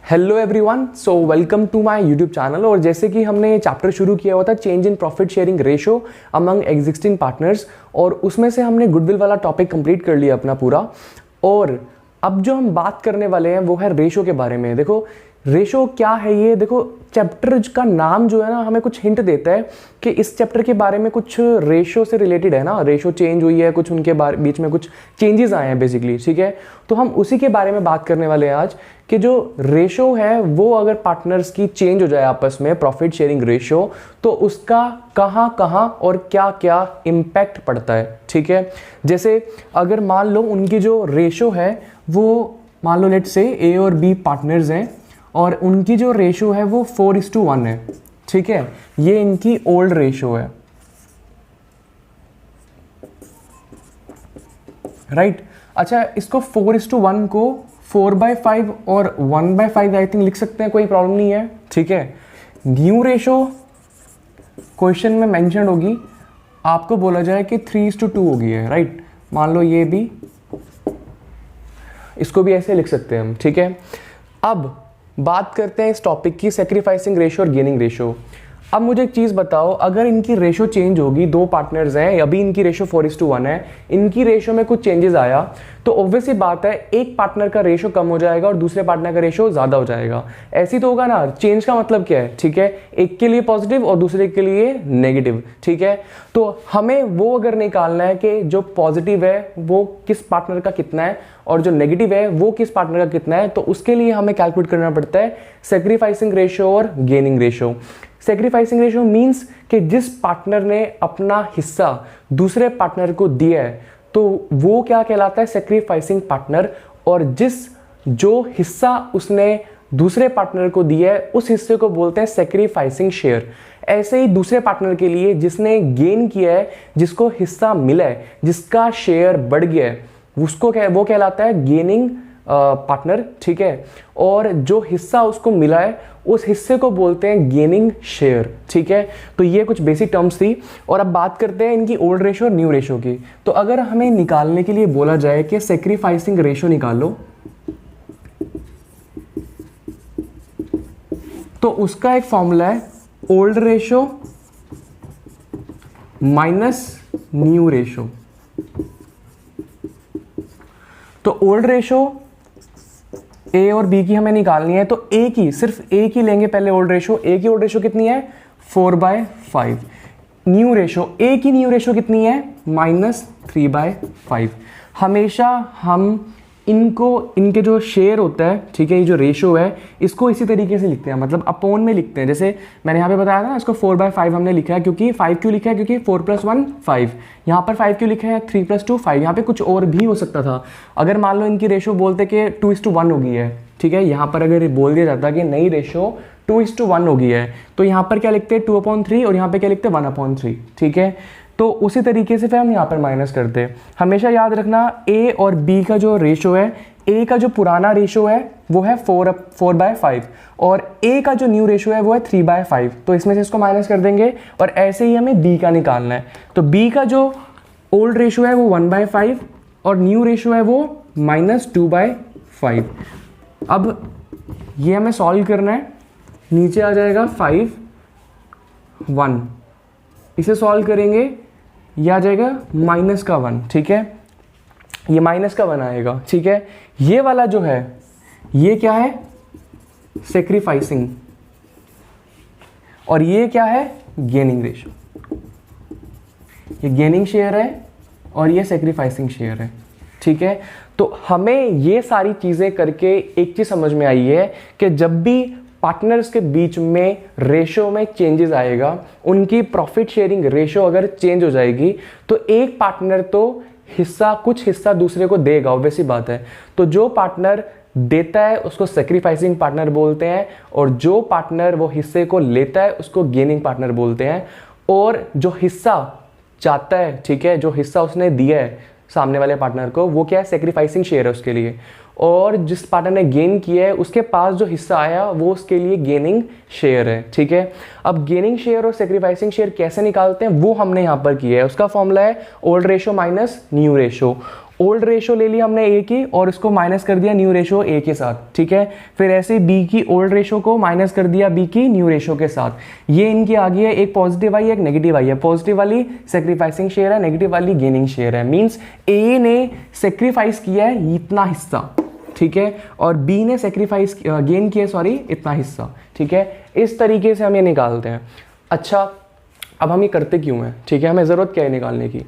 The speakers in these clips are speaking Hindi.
Hello everyone, so welcome to my YouTube channel. और जैसे कि हमने ये चैप्टर शुरू किया हुआ था change in profit sharing ratio among existing partners, और उसमें से हमने गुडविल वाला टॉपिक कंप्लीट कर लिया अपना पूरा। और अब जो हम बात करने वाले हैं वो है रेशो के बारे में। देखो रेशो क्या है ये, देखो चैप्टर का नाम जो है ना हमें कुछ हिंट देता है कि इस चैप्टर के बारे में कुछ रेशो से रिलेटेड है ना, रेशो चेंज हुई है, कुछ उनके बीच में कुछ चेंजेस आए हैं बेसिकली, ठीक है। तो हम उसी के बारे में बात करने वाले हैं आज कि जो रेशो है वो अगर पार्टनर्स की चेंज हो जाए आपस में, प्रॉफिट शेयरिंग रेशो, तो उसका कहाँ कहाँ और क्या क्या इम्पैक्ट पड़ता है, ठीक है। जैसे अगर मान लो उनकी जो रेशो है वो, मान लो लेट्स से ए और बी पार्टनर्स हैं और उनकी जो रेशो है वो 4:1 है, ठीक है। ये इनकी ओल्ड रेशो है, राइट। अच्छा, इसको 4:1 को 4/5 और 1/5 आई थिंक लिख सकते हैं, कोई प्रॉब्लम नहीं है, ठीक है। न्यू रेशो क्वेश्चन में मेंशन होगी, आपको बोला जाए कि 3:2 होगी है, राइट। मान लो ये भी, इसको भी ऐसे लिख सकते हैं हम, ठीक है। अब बात करते हैं इस टॉपिक की, सैक्रिफाइसिंग रेशो और गेनिंग रेशो। अब मुझे एक चीज़ बताओ, अगर इनकी रेशो चेंज होगी, दो पार्टनर्स हैं, अभी इनकी रेशो 4:1 है, इनकी रेशो में कुछ चेंजेस आया तो ऑब्वियसली बात है एक पार्टनर का रेशो कम हो जाएगा और दूसरे पार्टनर का रेशो ज़्यादा हो जाएगा। ऐसी तो होगा ना। चेंज का मतलब क्या है, ठीक है, एक के लिए पॉजिटिव और दूसरे के लिए नेगेटिव, ठीक है। तो हमें वो अगर निकालना है कि जो पॉजिटिव है वो किस पार्टनर का कितना है और जो नेगेटिव है वो किस पार्टनर का कितना है, तो उसके लिए हमें कैलकुलेट करना पड़ता है सैक्रिफाइसिंग रेशो और gaining ratio. Sacrificing ratio means कि जिस पार्टनर ने अपना हिस्सा दूसरे पार्टनर को दिया है तो वो क्या कहलाता है, सैक्रिफाइसिंग पार्टनर। और जो हिस्सा उसने दूसरे पार्टनर को दिया है उस हिस्से को बोलते हैं सैक्रिफाइसिंग शेयर। ऐसे ही दूसरे पार्टनर के लिए जिसने गेन किया है, जिसको हिस्सा मिला है, जिसका शेयर बढ़ गया है, उसको वो कहलाता है गेनिंग पार्टनर, ठीक है। और जो हिस्सा उसको मिला है उस हिस्से को बोलते हैं गेनिंग शेयर, ठीक है। तो ये कुछ बेसिक टर्म्स थी। और अब बात करते हैं इनकी ओल्ड रेशो और न्यू रेशो की। तो अगर हमें निकालने के लिए बोला जाए कि सैक्रिफाइसिंग रेशो निकालो, तो उसका एक फॉर्मूला है old ratio minus new ratio. तो ओल्ड रेशो ए और बी की हमें निकालनी है, तो ए की, सिर्फ ए की लेंगे पहले ओल्ड रेशो। ए की ओल्ड रेशो कितनी है, 4/5। न्यू रेशो, ए की न्यू रेशो कितनी है, -3/5। हमेशा हम इनके जो शेयर होता है, ठीक है, ये जो रेशो है इसको इसी तरीके से लिखते हैं, मतलब अपोन में लिखते हैं। जैसे मैंने यहाँ पे बताया था ना, इसको 4/5 हमने लिखा है, क्योंकि 5 क्यों लिखा है, क्योंकि 4 + 1 5, यहाँ पर 5 क्यों लिखा है, 3 + 2 5। यहाँ पे कुछ और भी हो सकता था। अगर मान लो इनकी रेशो बोलते कि 2:1 हो गई है, ठीक है, यहाँ पर अगर बोल दिया जाता कि नई रेशो 2:1 हो गई है, तो यहाँ पर क्या लिखते हैं 2/3 और यहाँ पे क्या लिखते हैं 1/3, ठीक है। तो उसी तरीके से फिर हम यहाँ पर माइनस करते हैं। हमेशा याद रखना ए और बी का जो रेशो है, ए का जो पुराना रेशो है वो है 4/5 और ए का जो न्यू रेशो है वो है 3/5। तो इसमें से इसको माइनस कर देंगे और ऐसे ही हमें बी का निकालना है। तो बी का जो ओल्ड रेशो है वो 1/5 और न्यू रेशो है वो -2/5। अब ये हमें सॉल्व करना है, नीचे आ जाएगा 5 1, इसे सॉल्व करेंगे, यह आ जाएगा -1, ठीक है, ये -1 आएगा, ठीक है। ये वाला जो है ये क्या है, सैक्रिफाइसिंग, और ये क्या है, गेनिंग रेशो। ये गेनिंग शेयर है और ये सैक्रिफाइसिंग शेयर है, ठीक है। तो हमें ये सारी चीजें करके एक चीज समझ में आई है कि जब भी पार्टनर्स के बीच में रेशो में चेंजेस आएगा, उनकी प्रॉफिट शेयरिंग रेशो अगर चेंज हो जाएगी तो एक पार्टनर तो कुछ हिस्सा दूसरे को देगा, ऑब्वियसली बात है। तो जो पार्टनर देता है उसको सैक्रिफाइसिंग पार्टनर बोलते हैं और जो पार्टनर वो हिस्से को लेता है उसको गेनिंग पार्टनर बोलते हैं। और जो हिस्सा चाहता है, ठीक है, जो हिस्सा उसने दिया है सामने वाले पार्टनर को, वो क्या है, सैक्रिफाइसिंग शेयर है उसके लिए। और जिस पार्टनर ने गेन किया है उसके पास जो हिस्सा आया वो उसके लिए गेनिंग शेयर है, ठीक है। अब गेनिंग शेयर और सैक्रिफाइसिंग शेयर कैसे निकालते हैं वो हमने यहाँ पर किया है। उसका फॉर्मूला है old ratio minus new ratio. Old ratio ले लिया हमने ए की और इसको माइनस कर दिया न्यू रेशो ए के साथ, ठीक है। फिर ऐसे बी की ओल्ड रेशो को माइनस कर दिया बी की न्यू रेशो के साथ। ये इनकी आ गई है, एक पॉजिटिव आई एक नेगेटिव आई है। पॉजिटिव वाली सेक्रीफाइसिंग शेयर है, नेगेटिव वाली गेनिंग शेयर है। मींस ए ने सेक्रीफाइस किया है इतना हिस्सा, ठीक है, और बी ने सेक्रीफाइस गेन किया सॉरी इतना हिस्सा, ठीक है। इस तरीके से हम ये निकालते हैं। अच्छा, अब हम ये करते क्यों हैं, ठीक है, हमें ज़रूरत क्या है निकालने की।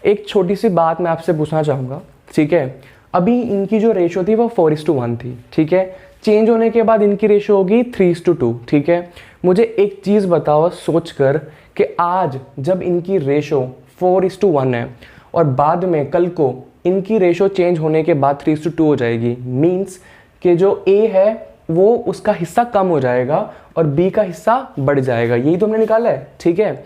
एक छोटी सी बात मैं आपसे पूछना चाहूँगा, ठीक है। अभी इनकी जो रेशो थी वो 4:1 थी, ठीक है। चेंज होने के बाद इनकी रेशो होगी 3:2, ठीक है। मुझे एक चीज़ बताओ सोच कर कि आज जब इनकी रेशो 4:1 है और बाद में कल को इनकी रेशो चेंज होने के बाद 3:2 हो जाएगी, मीन्स कि जो ए है वो उसका हिस्सा कम हो जाएगा और बी का हिस्सा बढ़ जाएगा। यही तो हमने निकाला है, ठीक है।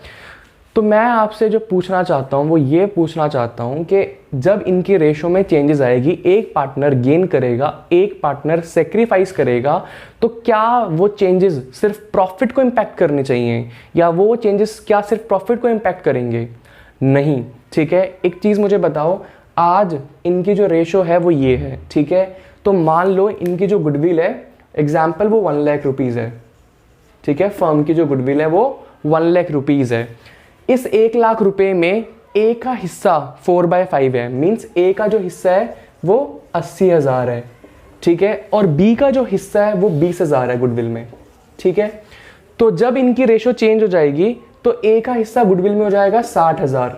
तो मैं आपसे जो पूछना चाहता हूँ वो ये पूछना चाहता हूँ कि जब इनकी रेशो में चेंजेस आएगी, एक पार्टनर गेन करेगा, एक पार्टनर सेक्रीफाइस करेगा, तो क्या वो चेंजेस सिर्फ प्रॉफिट को इम्पैक्ट करने चाहिए या वो चेंजेस क्या सिर्फ प्रॉफिट को इम्पैक्ट करेंगे? नहीं, ठीक है। एक चीज़ मुझे बताओ, आज इनकी जो रेशो है वो ये है, ठीक है। तो मान लो इनकी जो गुडविल है, एग्जाम्पल वो 1 लाख रुपीज़ है, ठीक है। फर्म की जो गुडविल है वो 1 लाख रुपीज़ है। इस 1 लाख रुपए में ए का हिस्सा 4/5 है, मीन्स ए का जो हिस्सा है वो 80,000 है, ठीक है, और बी का जो हिस्सा है वो 20,000 है गुडविल में, ठीक है। तो जब इनकी रेशो चेंज हो जाएगी तो ए का हिस्सा गुडविल में हो जाएगा 60,000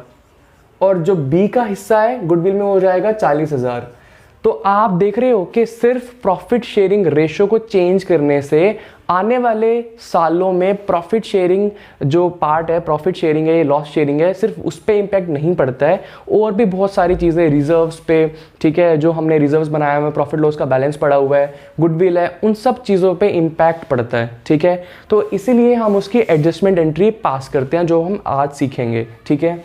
और जो बी का हिस्सा है गुडविल में हो जाएगा 40,000। तो आप देख रहे हो कि सिर्फ प्रॉफिट शेयरिंग रेशो को चेंज करने से आने वाले सालों में प्रॉफिट शेयरिंग जो पार्ट है, प्रॉफिट शेयरिंग है, ये लॉस शेयरिंग है, सिर्फ उस पर इम्पैक्ट नहीं पड़ता है, और भी बहुत सारी चीज़ें रिजर्व्स पे, ठीक है, जो हमने रिजर्व्स बनाया हुआ है, प्रॉफिट लॉस का बैलेंस पड़ा हुआ है, गुडविल है, उन सब चीज़ों पे इम्पैक्ट पड़ता है, ठीक है। तो इसीलिए हम उसकी एडजस्टमेंट एंट्री पास करते हैं जो हम आज सीखेंगे, ठीक है।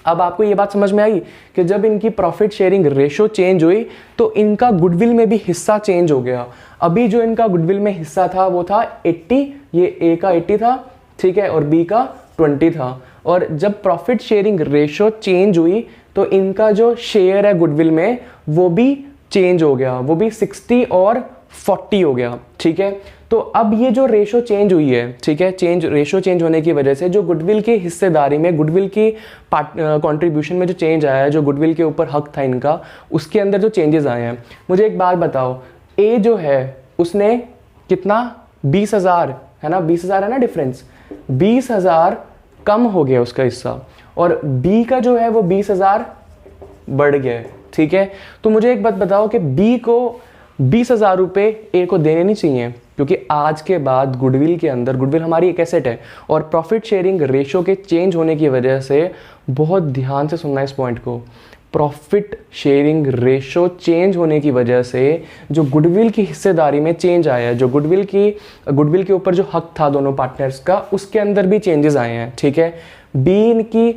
अब आपको ये बात समझ में आई कि जब इनकी प्रॉफिट शेयरिंग रेशो चेंज हुई तो इनका गुडविल में भी हिस्सा चेंज हो गया। अभी जो इनका गुडविल में हिस्सा था वो था 80, ये ए का 80 था, ठीक है, और बी का 20 था। और जब प्रॉफिट शेयरिंग रेशो चेंज हुई तो इनका जो शेयर है गुडविल में वो भी चेंज हो गया, वो भी 60 और 40 हो गया, ठीक है। तो अब ये जो रेशो चेंज हुई है, ठीक है, रेशो चेंज होने की वजह से जो गुडविल की हिस्सेदारी में, गुडविल की कंट्रीब्यूशन में जो चेंज आया है, जो गुडविल के ऊपर हक था इनका, उसके अंदर जो चेंजेस आए हैं, मुझे एक बात बताओ, ए जो है उसने कितना 20,000 है ना, 20,000 है ना डिफरेंस, 20,000 कम हो गया उसका हिस्सा, और बी का जो है वो 20,000 बढ़ गया है, ठीक है। तो मुझे एक बात बताओ कि बी को 20,000 रुपये ए को देने नहीं चाहिए, क्योंकि आज के बाद गुडविल के अंदर, गुडविल हमारी एक एसेट है, और प्रॉफिट शेयरिंग रेशो के चेंज होने की वजह से, बहुत ध्यान से सुनना इस पॉइंट को, प्रॉफिट शेयरिंग रेशो चेंज होने की वजह से जो गुडविल की हिस्सेदारी में चेंज आया है, जो गुडविल के ऊपर जो हक था दोनों पार्टनर्स का, उसके अंदर भी चेंजेस आए हैं, ठीक है। बी की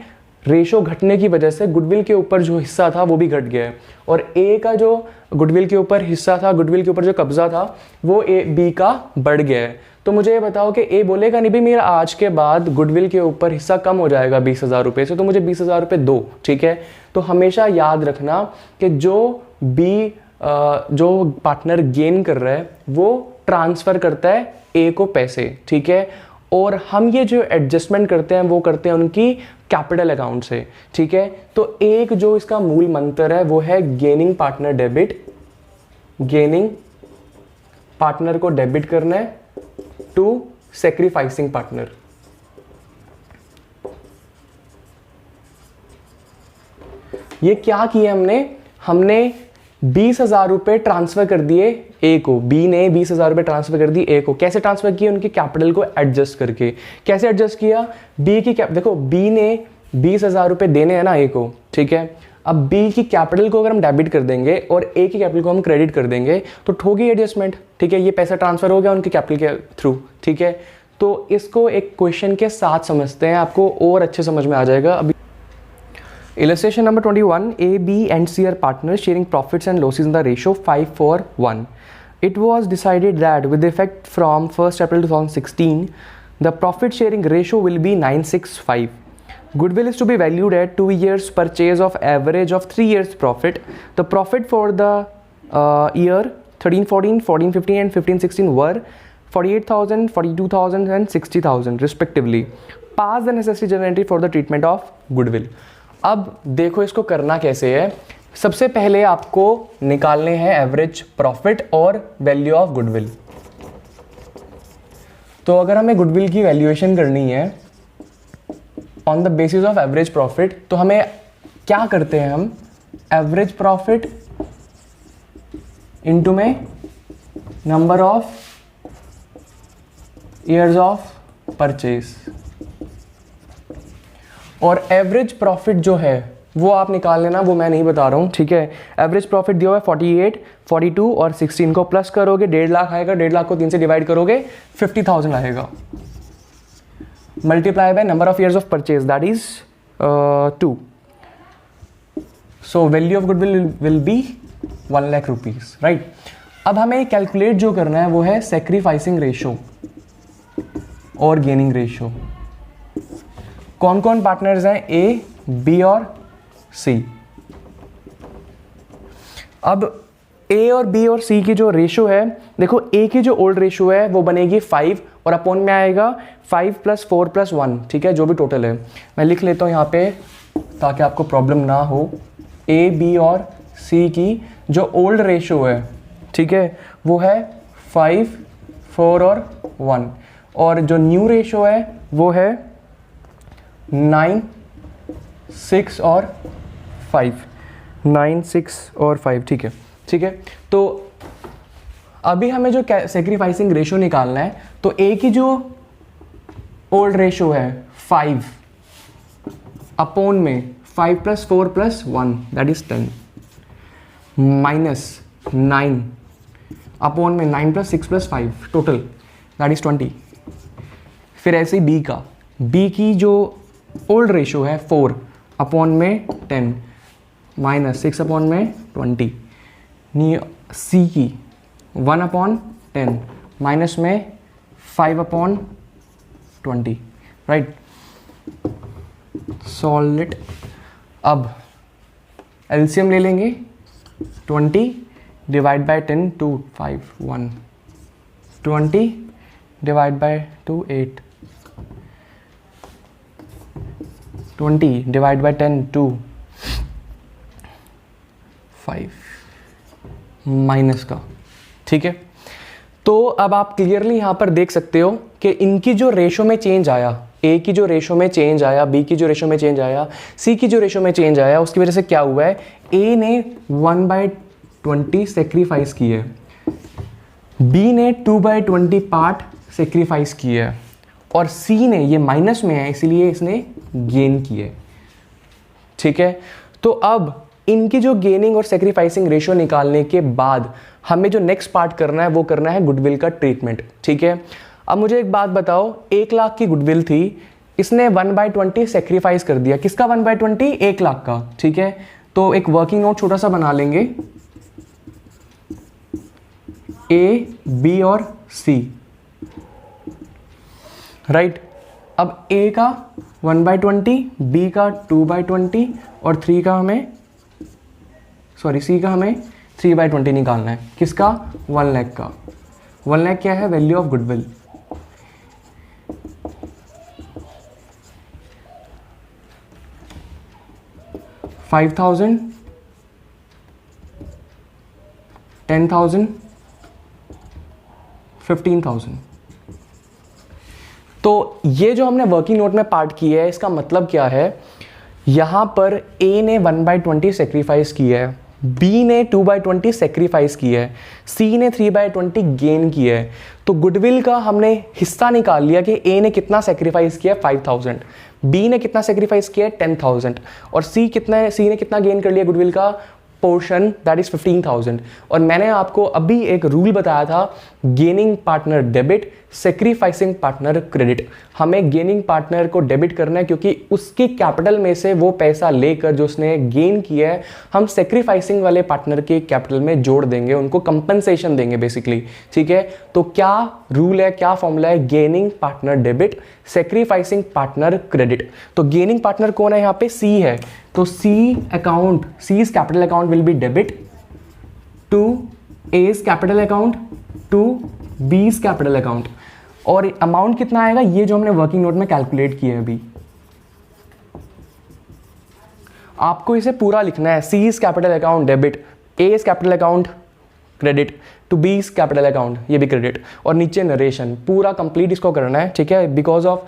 रेशो घटने की वजह से गुडविल के ऊपर जो हिस्सा था वो भी घट गया है, और ए का जो गुडविल के ऊपर हिस्सा था, गुडविल के ऊपर जो कब्जा था, वो बी का बढ़ गया है। तो मुझे ये बताओ कि ए बोलेगा नहीं भाई मेरा आज के बाद गुडविल के ऊपर हिस्सा कम हो जाएगा 20,000 रुपये से, तो मुझे 20,000 रुपये दो, ठीक है। तो हमेशा याद रखना कि जो पार्टनर गेन कर रहा है वो ट्रांसफ़र करता है ए को पैसे, ठीक है, और हम ये जो एडजस्टमेंट करते हैं वो करते हैं उनकी कैपिटल अकाउंट से, ठीक है। तो एक जो इसका मूल मंत्र है वो है gaining partner debit, gaining partner को डेबिट करना है टू सेक्रीफाइसिंग पार्टनर। ये क्या किया हमने 20,000 रुपये ट्रांसफर कर दिए ए को, बी ने 20,000 रुपये ट्रांसफर कर दिए ए को। कैसे ट्रांसफर किए? उनकी कैपिटल को एडजस्ट करके। कैसे एडजस्ट किया? बी की देखो, बी ने 20,000 रुपये देने हैं ना ए को, ठीक है। अब बी की कैपिटल को अगर हम डेबिट कर देंगे और ए की कैपिटल को हम क्रेडिट कर देंगे तो होगी एडजस्टमेंट, ठीक है। ये पैसा ट्रांसफर हो गया उनकी कैपिटल के थ्रू, ठीक है। तो इसको एक क्वेश्चन के साथ समझते हैं, आपको और अच्छे समझ में आ जाएगा। अभी illustration number 21, A, B and C are partners sharing profits and losses in the ratio 5:1. It was decided that with effect from 1st April 2016, the profit sharing ratio will be 9:6:5. Goodwill is to be valued at 2 years purchase of average of 3 years profit. The profit for the year 13-14, 14-15 and 15-16 were 48,000, 42,000 and 60,000 respectively. Pass the necessary journal entry for the treatment of goodwill. अब देखो इसको करना कैसे है। सबसे पहले आपको निकालने हैं एवरेज प्रॉफिट और वैल्यू ऑफ गुडविल। तो अगर हमें गुडविल की वैल्यूएशन करनी है on the basis of average profit, तो हमें क्या करते हैं, हम एवरेज प्रॉफिट इनटू में number of years of purchase, और एवरेज प्रॉफिट जो है वो आप निकाल लेना, वो मैं नहीं बता रहा हूँ, ठीक है। एवरेज प्रॉफिट दिया हुआ है 48, 42 और 16 को प्लस करोगे 1.5 लाख आएगा, 1.5 लाख को 3 से डिवाइड करोगे 50,000 आएगा, multiply by number of years of purchase that is 2। So value of goodwill will be 1 lakh rupees, right. अब हमें कैलकुलेट जो करना है वो है सैक्रिफाइसिंग रेशो और गेनिंग रेशो। कौन कौन पार्टनर्स हैं, ए, बी और सी। अब ए और बी और सी की जो रेशो है, देखो ए की जो ओल्ड रेशो है वो बनेगी 5 और अपॉन में आएगा 5 + 4 + 1, ठीक है, जो भी टोटल है। मैं लिख लेता हूँ यहाँ पे ताकि आपको प्रॉब्लम ना हो। ए, बी और सी की जो ओल्ड रेशो है, ठीक है, वो है 5, 4 और 1, और जो न्यू रेशो है वो है 9, 6 और 5, 9, 6 और 5, ठीक है, ठीक है। तो अभी हमें जो सैक्रिफाइसिंग रेशो निकालना है, तो ए की जो ओल्ड रेशो है 5 अपॉन में 5 + 4 + 1 दैट इज 10 माइनस 9 अपॉन में 9 + 6 + 5 टोटल दैट इज 20। फिर ऐसे ही बी की जो ओल्ड रेशो है 4 अपॉन में 10 माइनस 6 अपॉन में 20। सी की 1 अपॉन 10 माइनस में 5 अपॉन 20, राइट। Solve it. अब एलसीएम ले लेंगे, 20 divide by 10 2 5 1, 20 divide by 2 8, 20 divide by 10 2 5 minus का, ठीक है। तो अब आप क्लियरली यहाँ पर देख सकते हो कि इनकी जो रेशो में चेंज आया, ए की जो रेशो में चेंज आया, बी की जो रेशो में चेंज आया, सी की जो रेशो में चेंज आया, उसकी वजह से क्या हुआ है, ए ने 1/20 सेक्रीफाइस की है, बी ने 2/20 पार्ट सेक्रीफाइस की है, और सी ने, ये माइनस में है इसीलिए इसने गेन की है, ठीक है। तो अब इनकी जो गेनिंग और सेक्रीफाइसिंग रेशियो निकालने के बाद हमें जो नेक्स्ट पार्ट करना है वो करना है गुडविल का ट्रीटमेंट, ठीक है। अब मुझे एक बात बताओ, 1 लाख की गुडविल थी, इसने 1/20 सेक्रीफाइस कर दिया, किसका 1/20, 1 लाख का, ठीक है। तो एक वर्किंग नोट छोटा सा बना लेंगे, ए, बी और सी, राइट। अब ए का 1/20, बी का 2/20 और सी का हमें 3/20 निकालना है, किसका, 1 लाख का। 1 लाख क्या है, वैल्यू ऑफ गुडविल। $5,000, $10,000, $15,000। तो ये जो हमने वर्किंग नोट में पार्ट किया है, इसका मतलब क्या है, यहां पर ए ने 1/20 सेक्रीफाइस किया है, बी ने 2/20 सेक्रीफाइस किया है, सी ने 3/20 गेन किया है। तो गुडविल का हमने हिस्सा निकाल लिया कि ए ने कितना सेक्रीफाइस किया है, 5,000, बी ने कितना सेक्रीफाइस किया है, 10,000, और सी ने कितना गेन कर लिया गुडविल का पोर्शन, दैट इज 15,000। और मैंने आपको अभी एक रूल बताया था, gaining partner debit, sacrificing partner credit. हमें गेनिंग पार्टनर को डेबिट करना है क्योंकि उसकी कैपिटल में से वो पैसा लेकर जो उसने गेन किया है, हम सेक्रीफाइसिंग वाले पार्टनर के कैपिटल में जोड़ देंगे, उनको कंपनसेशन देंगे बेसिकली, ठीक है। तो क्या रूल है, क्या फॉर्मूला है, gaining partner debit, sacrificing partner credit. तो गेनिंग पार्टनर कौन है यहाँ पे? सी है, तो C account, C's capital account will be debit to A's capital account to B's capital account. और अमाउंट कितना आएगा? ये जो हमने वर्किंग नोट में कैलकुलेट किया है अभी, आपको इसे पूरा लिखना है। C's capital account debit, A's capital account credit to B's capital account, ये भी क्रेडिट, और नीचे नरेशन पूरा कंप्लीट इसको करना है, ठीक है। बिकॉज ऑफ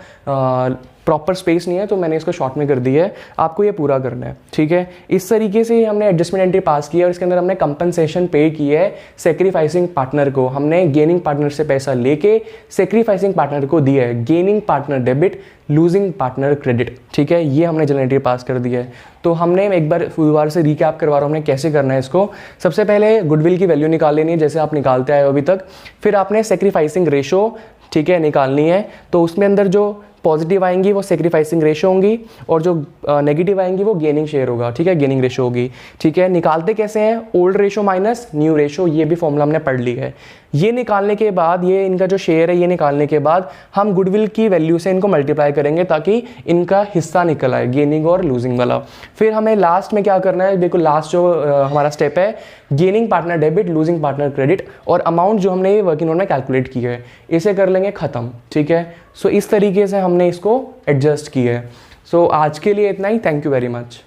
प्रॉपर स्पेस नहीं है तो मैंने इसको शॉर्ट में कर दिया है, आपको ये पूरा करना है, ठीक है। इस तरीके से हमने एडजस्टमेंट एंट्री पास की है और इसके अंदर हमने कंपनसेशन पे की है सेक्रीफाइसिंग पार्टनर को। हमने गेनिंग पार्टनर से पैसा लेके सेक्रीफाइसिंग पार्टनर को दिया है। Gaining partner debit, losing partner credit, ठीक है। ये हमने जनरल एंट्री पास कर दिया है। तो हमने एक बार से रिकैप करवा रहा हूँ हमने कैसे करना है इसको। सबसे पहले गुडविल की वैल्यू निकाल लेनी है जैसे आप निकालते आए हो अभी तक। फिर आपने सेक्रीफाइसिंग रेशो, ठीक है, निकालनी है। तो उसमें अंदर जो पॉजिटिव आएंगी वो सेक्रीफाइसिंग रेशो होंगी और जो नेगेटिव आएंगी वो गेनिंग शेयर होगा, ठीक है, गेनिंग रेशो होगी, ठीक है। निकालते कैसे हैं? Old ratio minus new ratio, ये भी फॉर्मूला हमने पढ़ ली है। ये निकालने के बाद, ये इनका जो शेयर है ये निकालने के बाद हम गुडविल की वैल्यू से इनको मल्टीप्लाई करेंगे ताकि इनका हिस्सा निकल आए, गेनिंग और लूजिंग वाला। फिर हमें लास्ट में क्या करना है? देखो लास्ट जो हमारा स्टेप है, gaining partner debit, losing partner credit, और अमाउंट जो हमने वर्किंग नोट में कैलकुलेट की है इसे कर लेंगे खत्म, ठीक है। सो इस तरीके से हमने इसको एडजस्ट किया है। सो आज के लिए इतना ही। Thank you very much.